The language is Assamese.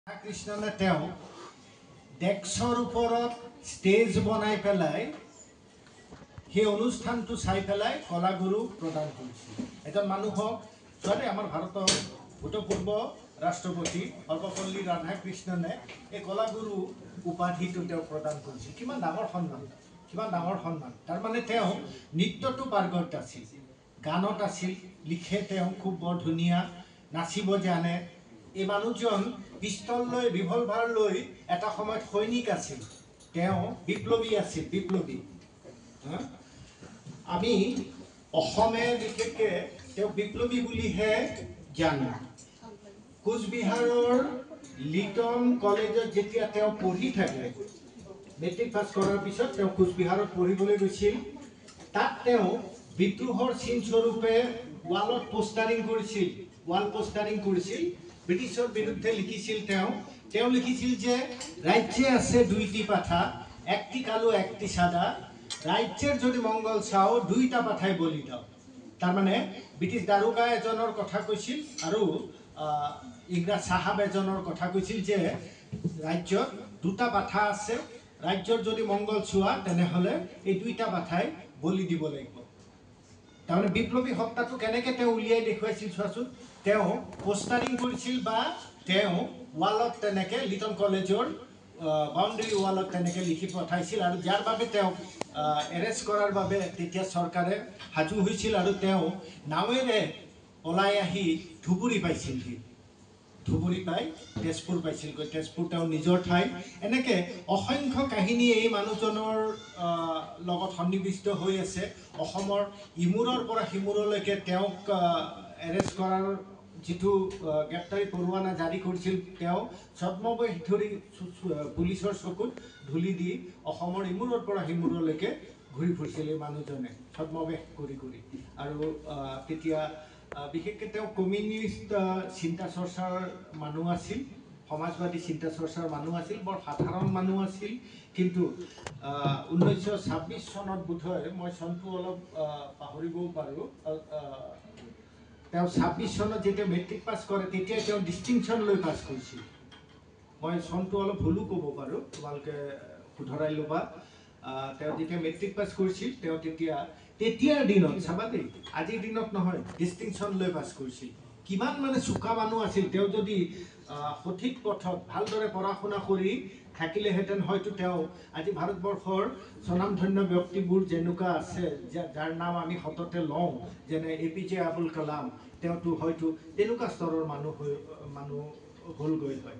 কৃষ্ণনে তেওঁ ডেস্কৰ ওপৰত ষ্টেজ বনাই পেলাই সেই অনুষ্ঠানটো চাই পেলাই কলাগুৰু প্ৰদান কৰিছিল। এজন মানুহক চোৱাতে আমাৰ ভাৰতৰ ভূতপূৰ্ব ৰাষ্ট্ৰপতি সৰ্বপল্লী ৰাধাকৃষ্ণনে এই কলাগুৰু উপাধিটো তেওঁ প্ৰদান কৰিছিল। কিমান ডাঙৰ সন্মান, কিমান ডাঙৰ সন্মান। তাৰমানে তেওঁ নৃত্যটো পাৰ্গত আছিল, গানত আছিল, লিখে তেওঁ খুব বৰ ধুনীয়া, নাচিব জানে। এই মানুহজন পিষ্টল লৈ ৰিভলভাৰ লৈ এটা সময়ত সৈনিক আছিল, তেওঁ বিপ্লৱী আছিল, বিপ্লৱী। আমি অসমে বিশেষকৈ তেওঁ বিপ্লৱী বুলিহে জানো। কোচবিহাৰৰ লিটন কলেজত যেতিয়া তেওঁ পঢ়ি থাকে, মেট্ৰিক পাছ কৰাৰ পিছত তেওঁ কোচবিহাৰত পঢ়িবলৈ গৈছিল। তাত তেওঁ বিদ্ৰোহৰ চিনস্বৰূপে ৱালত পোষ্টাৰিং কৰিছিল, ৱাল পোষ্টাৰিং কৰিছিল। ব্ৰিটিছৰ বিৰুদ্ধে লিখিছিল তেওঁ লিখিছিল যে ৰাজ্যে আছে দুইটি পাঠা, একটি কালো একটি সাদা, ৰাজ্যেৰ যদি মঙ্গল চাও দুইটা পাঠাই বলি দাও। তাৰমানে ব্ৰিটিছ দাৰোগা এজনৰ কথা কৈছিল আৰু ইংৰাজ চাহাব এজনৰ কথা কৈছিল যে ৰাজ্যত দুটা পাঠা আছে, ৰাজ্যৰ যদি মঙ্গল চোৱা তেনেহ'লে এই দুইটা পাঠাই বলি দিব লাগিব। তাৰমানে বিপ্লৱী সত্তাটো কেনেকৈ তেওঁ উলিয়াই দেখুৱাইছিল চোৱাচোন। তেওঁ পোষ্টাৰিং কৰিছিল বা তেওঁ ৱালত তেনেকৈ লিটন কলেজৰ বাউণ্ডেৰী ৱালত তেনেকৈ লিখি পঠাইছিল আৰু যাৰ বাবে তেওঁক এৰেষ্ট কৰাৰ বাবে তেতিয়া চৰকাৰে সাজু হৈছিল আৰু তেওঁ নাৱেৰে পলাই আহি ধুবুৰী পাইছিলহি। ধুবুৰী পাই তেজপুৰ পাইছিলগৈ, তেজপুৰ তেওঁৰ নিজৰ ঠাই। এনেকৈ অসংখ্য কাহিনী এই মানুহজনৰ লগত সন্নিৱিষ্ট হৈ আছে। অসমৰ ইমূৰৰ পৰা সিমূৰলৈকে তেওঁক এৰেষ্ট কৰাৰ যিটো গ্ৰেপ্তাৰী পৰোৱানা জাৰি কৰিছিল, তেওঁ ছদ্মবেশ ধৰি পুলিচৰ চকুত ধূলি দি অসমৰ ইমূৰৰ পৰা সিমূৰলৈকে ঘূৰি ফুৰিছিল এই মানুহজনে ছদ্মবেশ কৰি কৰি। আৰু তেতিয়া বিশেষকৈ তেওঁ কমিউনিষ্ট চিন্তা চৰ্চাৰ মানুহ আছিল, সমাজবাদী চিন্তা চৰ্চাৰ মানুহ আছিল, বৰ সাধাৰণ মানুহ আছিল। কিন্তু 1926 চনত বোধহয়, মই চনটো অলপ পাহৰিবও পাৰোঁ, তেওঁ 26 চনত যেতিয়া মেট্ৰিক পাছ কৰে তেতিয়াই তেওঁ ডিষ্টিংশ্যন লৈ পাছ কৰিছিল। মই চনটো অলপ ভুলো ক'ব পাৰোঁ, তোমালোকে শুধৰাই ল'বা। তেওঁ যেতিয়া মেট্ৰিক পাছ কৰিছিল তেওঁ তেতিয়াৰ দিনত চাবা দেই, আজিৰ দিনত নহয়, ডিষ্টিংশ্যন লৈ পাছ কৰিছিল। কিমান মানে চোকা মানুহ আছিল। তেওঁ যদি সঠিক পথত ভালদৰে পঢ়া শুনা কৰি থাকিলেহেঁতেন হয়তো তেওঁ আজি ভাৰতবৰ্ষৰ স্বনামধন্য ব্যক্তিবোৰ যেনেকুৱা আছে, যাৰ নাম আমি সততে লওঁ, যেনে APJ আবুল কালাম, তেওঁতো হয়তো তেনেকুৱা স্তৰৰ মানুহ হ'লগৈ হয়।